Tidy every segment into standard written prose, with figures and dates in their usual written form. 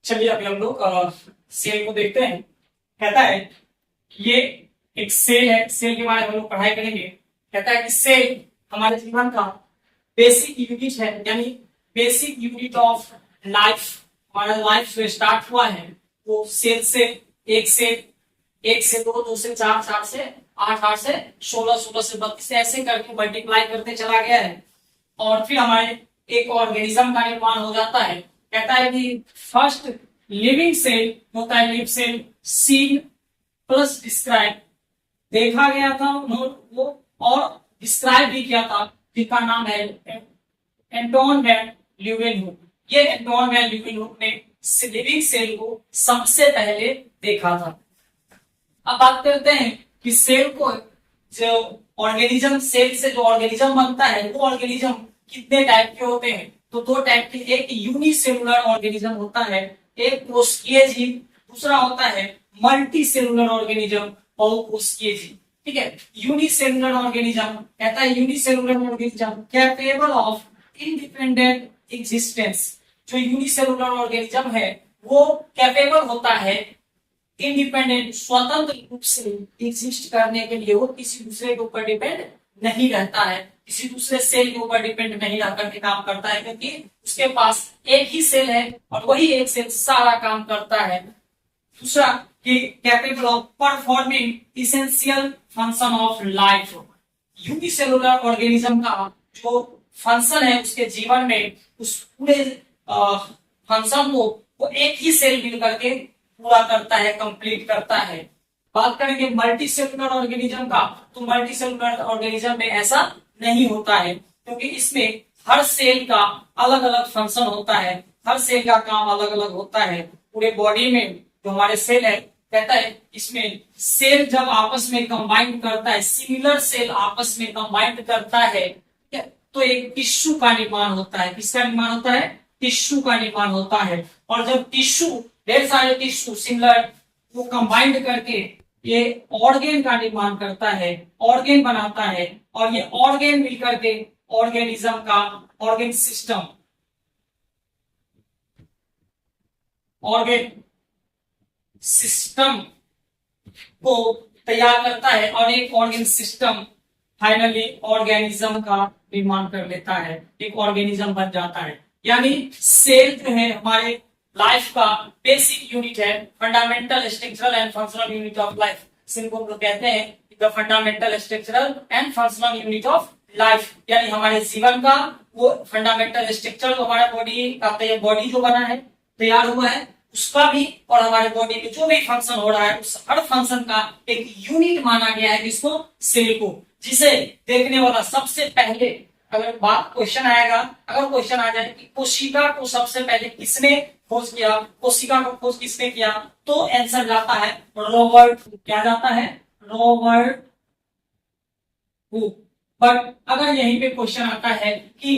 चलिए अभी हम लोग सेल को देखते हैं। कहता है ये एक सेल है, सेल के बारे में हम लोग पढ़ाई करेंगे। कहता है कि सेल हमारे जीवन का बेसिक यूनिट है, यानी बेसिक यूनिट ऑफ लाइफ। हमारा लाइफ जो स्टार्ट हुआ है वो सेल से, एक से दो, दो से चार, चार से आठ, आठ से 16, 16 से 32 ऐसे करके मल्टीप्लाई करते चला गया है और फिर हमारे एक ऑर्गेनिज्म का निर्माण हो जाता है। कहता है कि फर्स्ट लिविंग सेल होता है live cell, seen plus describe. देखा गया था वो और डिस्क्राइब भी किया था, जिसका नाम है एंटोन वैन ल्यूवेनहुक। ये एंटोन वैन ल्यूवेनहुक ने लिविंग सेल को सबसे पहले देखा था। अब बात करते हैं कि सेल को, जो ऑर्गेनिज्म, सेल से जो ऑर्गेनिज्म बनता है वो ऑर्गेनिज्म कितने टाइप के होते हैं। तो दो टाइप के, एक यूनिसेलुलर ऑर्गेनिज्म होता है, एक कोशिकीय जीव, दूसरा होता है मल्टी सेलुलर ऑर्गेनिज्म और कोशिकीय जीव। ठीक है, यूनिसेलुलर ऑर्गेनिज्म कहता है unicellular organism capable of independent existence. जो यूनिसेलुलर ऑर्गेनिज्म है वो कैपेबल होता है इंडिपेंडेंट, स्वतंत्र रूप से एग्जिस्ट करने के लिए। वो किसी दूसरे के ऊपर डिपेंड नहीं रहता है, किसी दूसरे सेल के ऊपर डिपेंड नहीं रह करके काम करता है, क्योंकि उसके पास एक ही सेल है और वही एक सेल सारा काम करता है। दूसरा कि capable of performing essential function of life. Unicellular organism का जो फंक्शन है उसके जीवन में, उस पूरे फंक्शन को वो एक ही सेल मिल करके पूरा करता है, कंप्लीट करता है। बात करेंगे मल्टी सेलुलर ऑर्गेनिज्म का, तो मल्टी सेलुलर ऑर्गेनिज्म में ऐसा नहीं होता है, क्योंकि इसमें हर सेल का अलग अलग फंक्शन होता है, हर सेल का काम अलग अलग होता है। पूरे बॉडी में जो हमारे सेल है, कहता है इसमें सेल जब आपस में कंबाइंड करता है, सिमिलर सेल आपस में कंबाइंड करता है, तो एक टिश्यू का निर्माण होता है। किसका निर्माण होता है? टिश्यू का निर्माण होता है। और जब टिश्यू, ढेर सारे टिश्यू सिमिलर को कंबाइंड करके ये ऑर्गेन का निर्माण करता है, ऑर्गेन बनाता है, और ये ऑर्गेन मिलकर के ऑर्गेनिज्म का ऑर्गेन सिस्टम, ऑर्गेन सिस्टम को तैयार करता है और एक ऑर्गेन सिस्टम फाइनली ऑर्गेनिज्म का निर्माण कर लेता है, एक ऑर्गेनिज्म बन जाता है। यानी सेल जो है हमारे लाइफ का बेसिक यूनिट है, fundamental structural and functional unit of life. इनको हम लोग कहते हैं the fundamental structural and functional unit of life. यानी हमारे जीवन का वो फंडामेंटल स्ट्रक्चर, हमारा बॉडी का बॉडी जो बना है, तैयार हुआ है, उसका भी, और हमारे बॉडी में जो भी फंक्शन हो रहा है उस हर फंक्शन का एक यूनिट माना गया है, जिसको सेल को, जिसे देखने वाला सबसे पहले, अगर बात क्वेश्चन आएगा, अगर क्वेश्चन आ जाए कि कोशिका को सबसे पहले किसने खोज किया, कोशिका को खोज किसने किया, तो आंसर जाता है रॉबर्ट, क्या जाता है? Robert Hooke. बट अगर यहीं पे क्वेश्चन आता है कि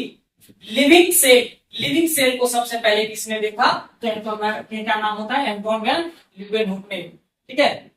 लिविंग सेल को सबसे पहले किसने देखा, तो क्या नाम होता है? एंटोन वैन ल्यूवेनहुक ने। ठीक है,